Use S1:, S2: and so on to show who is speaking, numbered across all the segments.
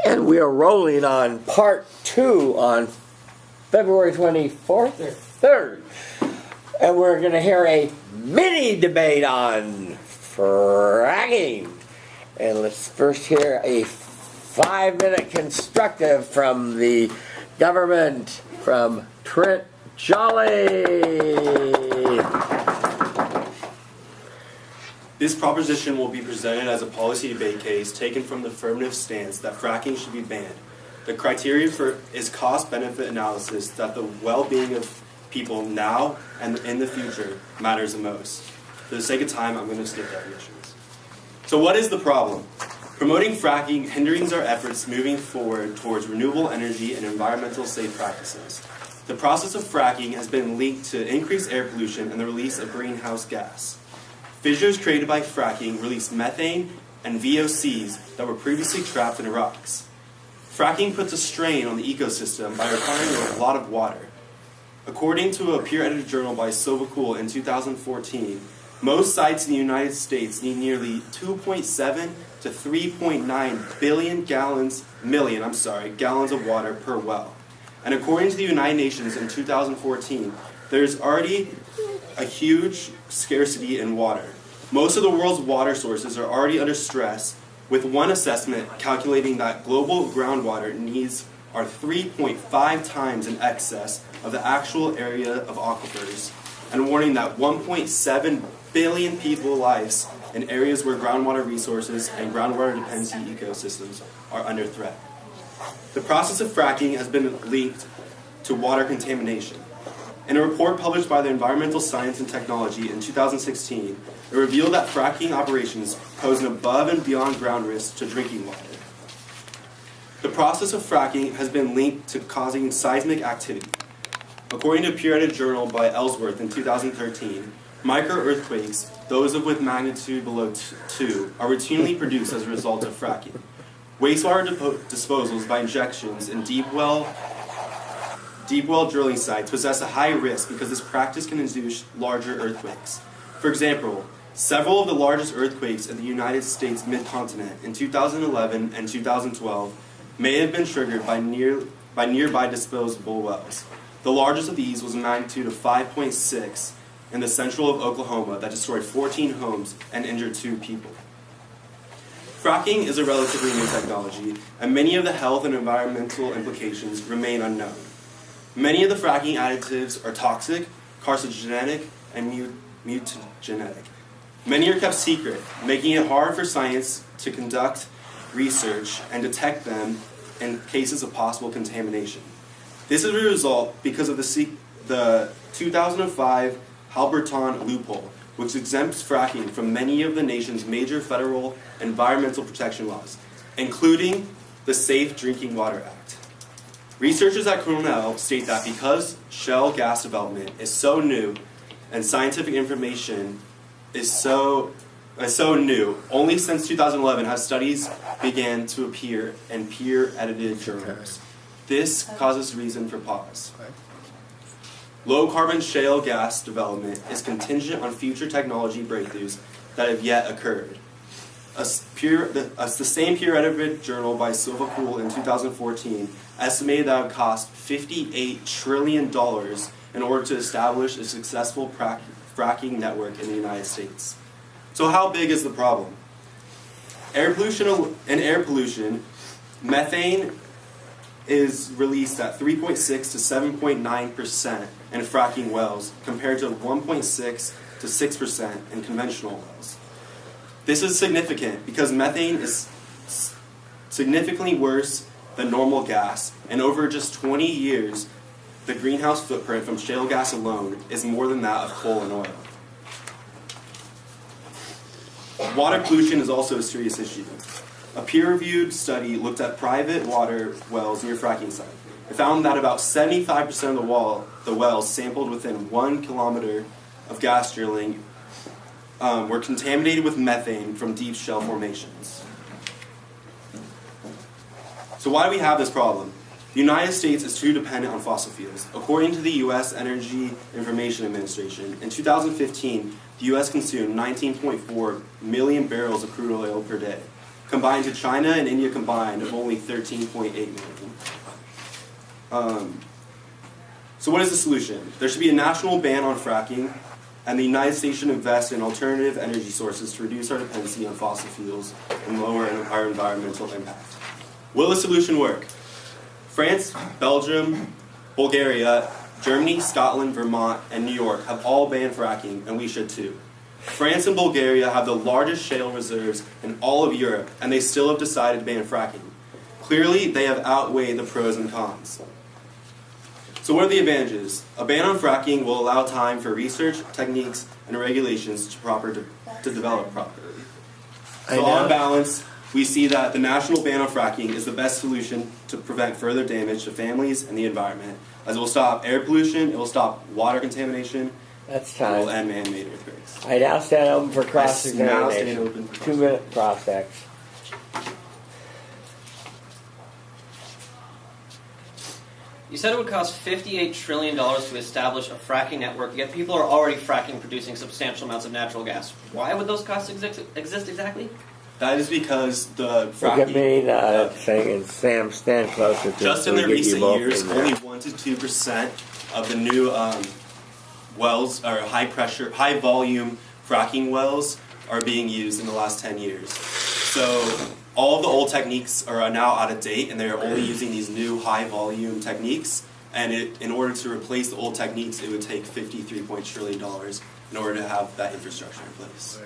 S1: And we are rolling on part 2 on February 24th or 3rd. And we're going to hear a mini debate on fracking. And let's first hear a 5-minute constructive from the government from Trent Jolly.
S2: This proposition will be presented as a policy debate case taken from the affirmative stance that fracking should be banned. The criteria is cost-benefit analysis that the well-being of people now and in the future matters the most. For the sake of time, I'm going to skip definitions. So what is the problem? Promoting fracking hinders our efforts moving forward towards renewable energy and environmental safe practices. The process of fracking has been linked to increased air pollution and the release of greenhouse gas. Fissures created by fracking release methane and VOCs that were previously trapped in rocks. Fracking puts a strain on the ecosystem by requiring a lot of water. According to a peer-edited journal by Ucla in 2014, most sites in the United States need nearly 2.7 to 3.9 billion gallons of water per well. And according to the United Nations in 2014, there's already a huge scarcity in water. Most of the world's water sources are already under stress, with one assessment calculating that global groundwater needs are 3.5 times in excess of the actual area of aquifers, and warning that 1.7 billion people's lives in areas where groundwater resources and groundwater dependency ecosystems are under threat. The process of fracking has been linked to water contamination. In a report published by the Environmental Science and Technology in 2016, it revealed that fracking operations pose an above and beyond ground risk to drinking water. The process of fracking has been linked to causing seismic activity. According to a peer-edited journal by Ellsworth in 2013, micro-earthquakes, those of with magnitude below 2, are routinely produced as a result of fracking. Wastewater disposals by injections in deep well drilling sites possess a high risk because this practice can induce larger earthquakes. For example, several of the largest earthquakes in the United States mid-continent in 2011 and 2012 may have been triggered by nearby disposable wells. The largest of these was a magnitude of 5.6 in the central of Oklahoma that destroyed 14 homes and injured 2 people. Fracking is a relatively new technology, and many of the health and environmental implications remain unknown. Many of the fracking additives are toxic, carcinogenic, and mutagenic. Many are kept secret, making it hard for science to conduct research and detect them in cases of possible contamination. This is a result because of the 2005 Halberton loophole, which exempts fracking from many of the nation's major federal environmental protection laws, including the Safe Drinking Water Act. Researchers at Cornell state that because shale gas development is so new and scientific information is so new, only since 2011 have studies began to appear in peer-edited journals. This causes reason for pause. Low-carbon shale gas development is contingent on future technology breakthroughs that have yet occurred. The same peer-edited journal by Ucla in 2014 estimated that it would cost $58 trillion in order to establish a successful fracking network in the United States. So how big is the problem? In air pollution, methane is released at 3.6 to 7.9% in fracking wells, compared to 1.6 to 6% in conventional wells. This is significant because methane is significantly worse than normal gas, and over just 20 years, the greenhouse footprint from shale gas alone is more than that of coal and oil. Water pollution is also a serious issue. A peer-reviewed study looked at private water wells near fracking sites. It found that about 75% of the wells sampled within 1 kilometer of gas drilling were contaminated with methane from deep shale formations. So why do we have this problem? The United States is too dependent on fossil fuels. According to the U.S. Energy Information Administration, in 2015, the U.S. consumed 19.4 million barrels of crude oil per day. combined to China and India combined of only 13.8 million. So what is the solution? There should be a national ban on fracking, and the United States should invest in alternative energy sources to reduce our dependency on fossil fuels and lower our environmental impact. Will the solution work? France, Belgium, Bulgaria, Germany, Scotland, Vermont, and New York have all banned fracking, and we should too. France and Bulgaria have the largest shale reserves in all of Europe, and they still have decided to ban fracking. Clearly, they have outweighed the pros and cons. So what are the advantages? A ban on fracking will allow time for research, techniques, and regulations to develop properly. So on balance, we see that the national ban on fracking is the best solution to prevent further damage to families and the environment, as it will stop air pollution, it will stop water contamination,
S1: That's
S2: it
S1: time.
S2: will end man-made earthquakes.
S1: I now stand open for
S2: Now stand
S1: cross-examination.
S2: open for
S1: 2-minute cross-ex.
S3: You said it would cost $58 trillion to establish a fracking network, yet people are already fracking, producing substantial amounts of natural gas. Why would those costs exist exactly?
S2: That is because the
S1: Look at
S2: fracking,
S1: me saying, Sam, stand closer to
S2: just
S1: so
S2: in
S1: we
S2: the
S1: get you
S2: recent
S1: both
S2: years,
S1: in there.
S2: only 1 to 2% of the new wells, or high-pressure, high-volume fracking wells are being used in the last 10 years. So all of the old techniques are now out of date, and they're only using these new high-volume techniques. And in order to replace the old techniques, it would take $53 trillion in order to have that infrastructure in place.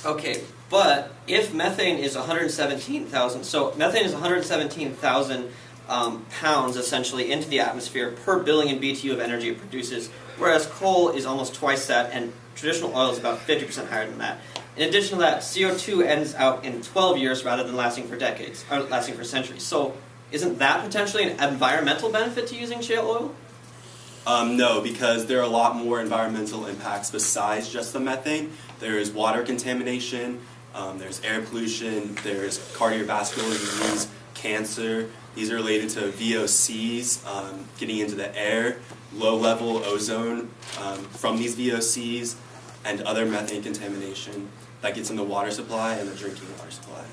S3: Okay, but if methane is 117,000, so methane is 117,000 pounds essentially into the atmosphere per billion BTU of energy it produces, whereas coal is almost twice that, and traditional oil is about 50% higher than that. In addition to that, CO2 ends out in 12 years rather than lasting for decades, or lasting for centuries. So isn't that potentially an environmental benefit to using shale oil?
S2: No, because there are a lot more environmental impacts besides just the methane. There is water contamination, there's air pollution, there's cardiovascular disease, cancer. These are related to VOCs, getting into the air, low-level ozone from these VOCs, and other methane contamination that gets in the water supply and the drinking water supply.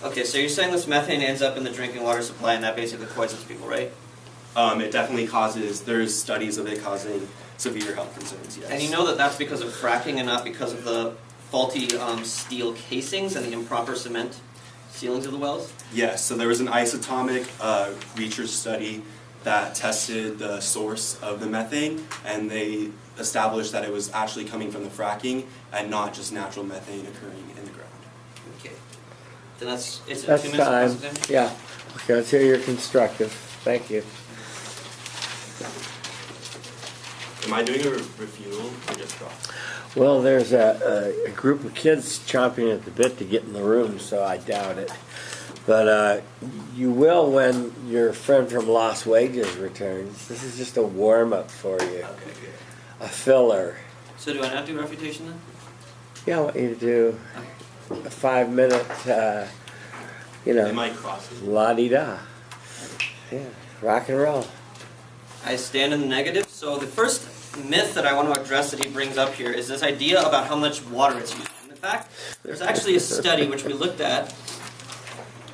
S3: Okay, so you're saying this methane ends up in the drinking water supply and that basically poisons people, right?
S2: It definitely causes, there's studies of it causing severe health concerns, yes.
S3: And you know that that's because of fracking and not because of the faulty steel casings and the improper cement ceilings of the wells?
S2: Yes, so there was an isotomic research study that tested the source of the methane, and they established that it was actually coming from the fracking and not just natural methane occurring in the ground.
S3: Okay. Then it's
S1: That's
S3: 2 minutes
S1: time.
S3: past then?
S1: Yeah. Okay, let's hear your constructive. Thank you.
S2: Am I doing a refuel or just cross?
S1: Well, there's a group of kids chomping at the bit to get in the room, so I doubt it. But you will when your friend from Las Vegas returns. This is just a warm-up for you.
S3: Okay, good.
S1: A filler.
S3: So do I not do refutation then?
S1: Yeah, I want you to do a 5-minute,
S2: Am I crossing?
S1: la-di-da. Yeah, rock and roll.
S3: I stand in the negative. So the first myth that I want to address that he brings up here is this idea about how much water it's used. And in fact, there's actually a study which we looked at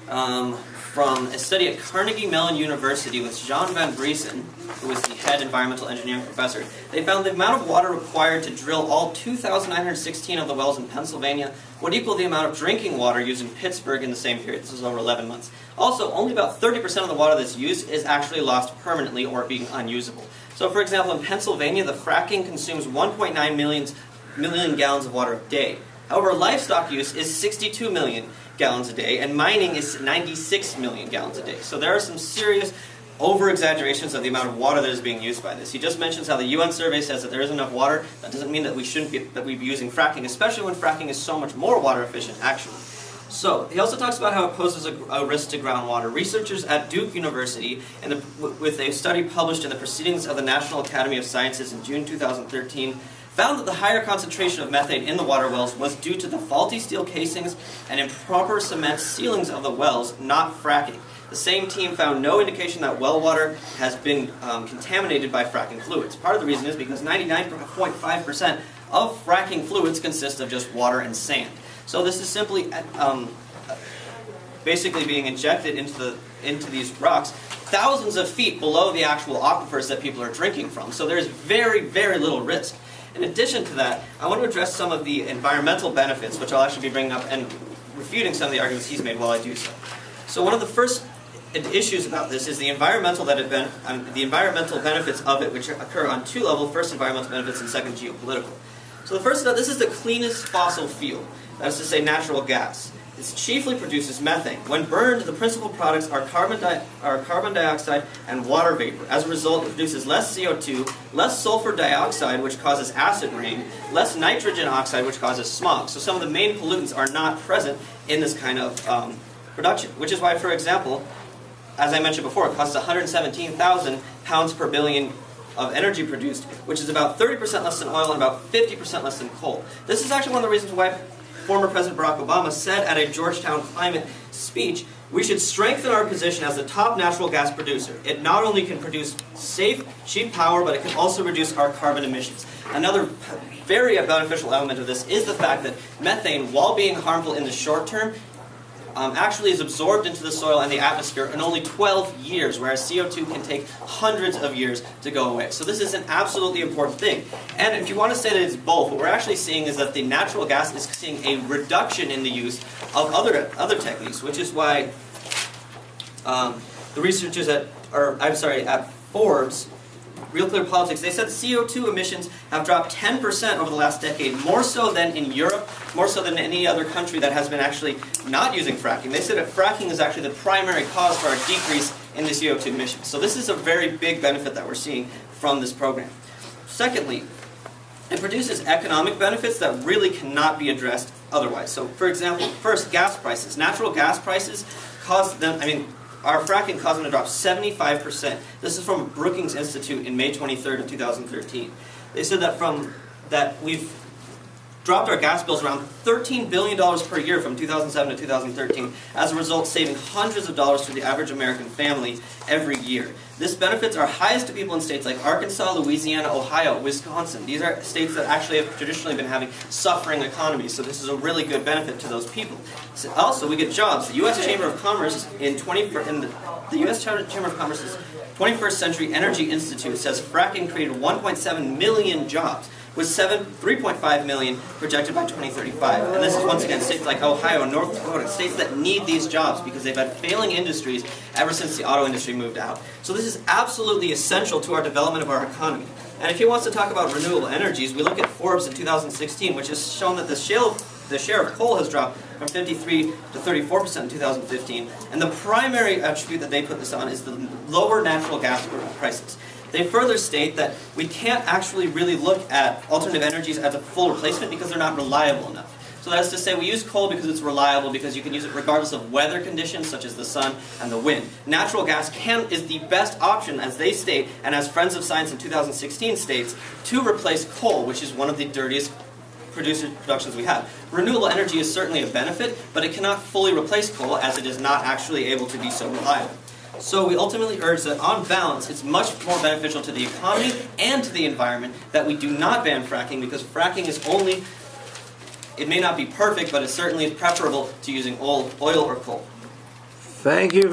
S3: from a study at Carnegie Mellon University with Jean Van Briesen, who was the head environmental engineering professor. They found the amount of water required to drill all 2,916 of the wells in Pennsylvania would equal the amount of drinking water used in Pittsburgh in the same period. This was over 11 months. Also, only about 30% of the water that's used is actually lost permanently or being unusable. So, for example, in Pennsylvania, the fracking consumes 1.9 million gallons of water a day. However, livestock use is 62 million gallons a day, and mining is 96 million gallons a day. So there are some serious over-exaggerations of the amount of water that is being used by this. He just mentions how the UN survey says that there is enough water. That doesn't mean that we'd be using fracking, especially when fracking is so much more water efficient, actually. So, he also talks about how it poses a risk to groundwater. Researchers at Duke University, with a study published in the Proceedings of the National Academy of Sciences in June 2013, found that the higher concentration of methane in the water wells was due to the faulty steel casings and improper cement ceilings of the wells, not fracking. The same team found no indication that well water has been contaminated by fracking fluids. Part of the reason is because 99.5% of fracking fluids consist of just water and sand. So this is simply basically being injected into these rocks thousands of feet below the actual aquifers that people are drinking from. So there's very, very little risk. In addition to that, I want to address some of the environmental benefits, which I'll actually be bringing up and refuting some of the arguments he's made while I do so. So one of the first issues about this is the environmental benefits of it, which occur on two levels: first, environmental benefits, and second, geopolitical. So the first is that this is the cleanest fossil fuel, that is to say natural gas. It chiefly produces methane. When burned, the principal products are carbon dioxide and water vapor. As a result, it produces less CO2, less sulfur dioxide, which causes acid rain, less nitrogen oxide, which causes smog. So some of the main pollutants are not present in this kind of production, which is why, for example, as I mentioned before, it costs 117,000 pounds per billion of energy produced, which is about 30% less than oil and about 50% less than coal. This is actually one of the reasons why former President Barack Obama said at a Georgetown climate speech, we should strengthen our position as the top natural gas producer. It not only can produce safe, cheap power, but it can also reduce our carbon emissions. Another very beneficial element of this is the fact that methane, while being harmful in the short term, actually is absorbed into the soil and the atmosphere in only 12 years, whereas CO2 can take hundreds of years to go away. So this is an absolutely important thing. And if you want to say that it's both, what we're actually seeing is that the natural gas is seeing a reduction in the use of other techniques, which is why the researchers at Forbes, Real Clear Politics, they said CO2 emissions have dropped 10% over the last decade, more so than in Europe, more so than any other country that has been actually not using fracking. They said that fracking is actually the primary cause for our decrease in the CO2 emissions. So this is a very big benefit that we're seeing from this program. Secondly, it produces economic benefits that really cannot be addressed otherwise. So for example, first, gas prices. Natural gas prices cause them, our fracking caused them to drop 75%. This is from Brookings Institute in May 23rd of 2013. They said that we've dropped our gas bills around $13 billion per year from 2007 to 2013, as a result saving hundreds of dollars to the average American family every year. This benefits are highest to people in states like Arkansas, Louisiana, Ohio, Wisconsin. These are states that actually have traditionally been having suffering economies, so this is a really good benefit to those people. So also, we get jobs. The U.S. Chamber of Commerce the U.S. Chamber of Commerce's 21st Century Energy Institute says fracking created 1.7 million jobs, with 3.5 million projected by 2035. And this is once again states like Ohio and North Dakota, states that need these jobs because they've had failing industries ever since the auto industry moved out. So this is absolutely essential to our development of our economy. And if he wants to talk about renewable energies, we look at Forbes in 2016, which has shown that the share of coal has dropped from 53 to 34% in 2015. And the primary attribute that they put this on is the lower natural gas prices. They further state that we can't actually really look at alternative energies as a full replacement because they're not reliable enough. So that is to say, we use coal because it's reliable, because you can use it regardless of weather conditions such as the sun and the wind. Natural gas is the best option, as they state, and as Friends of Science in 2016 states, to replace coal, which is one of the dirtiest productions we have. Renewable energy is certainly a benefit, but it cannot fully replace coal, as it is not actually able to be so reliable. So we ultimately urge that, on balance, it's much more beneficial to the economy and to the environment that we do not ban fracking, because fracking is only, it may not be perfect, but it certainly is preferable to using oil or coal.
S1: Thank you.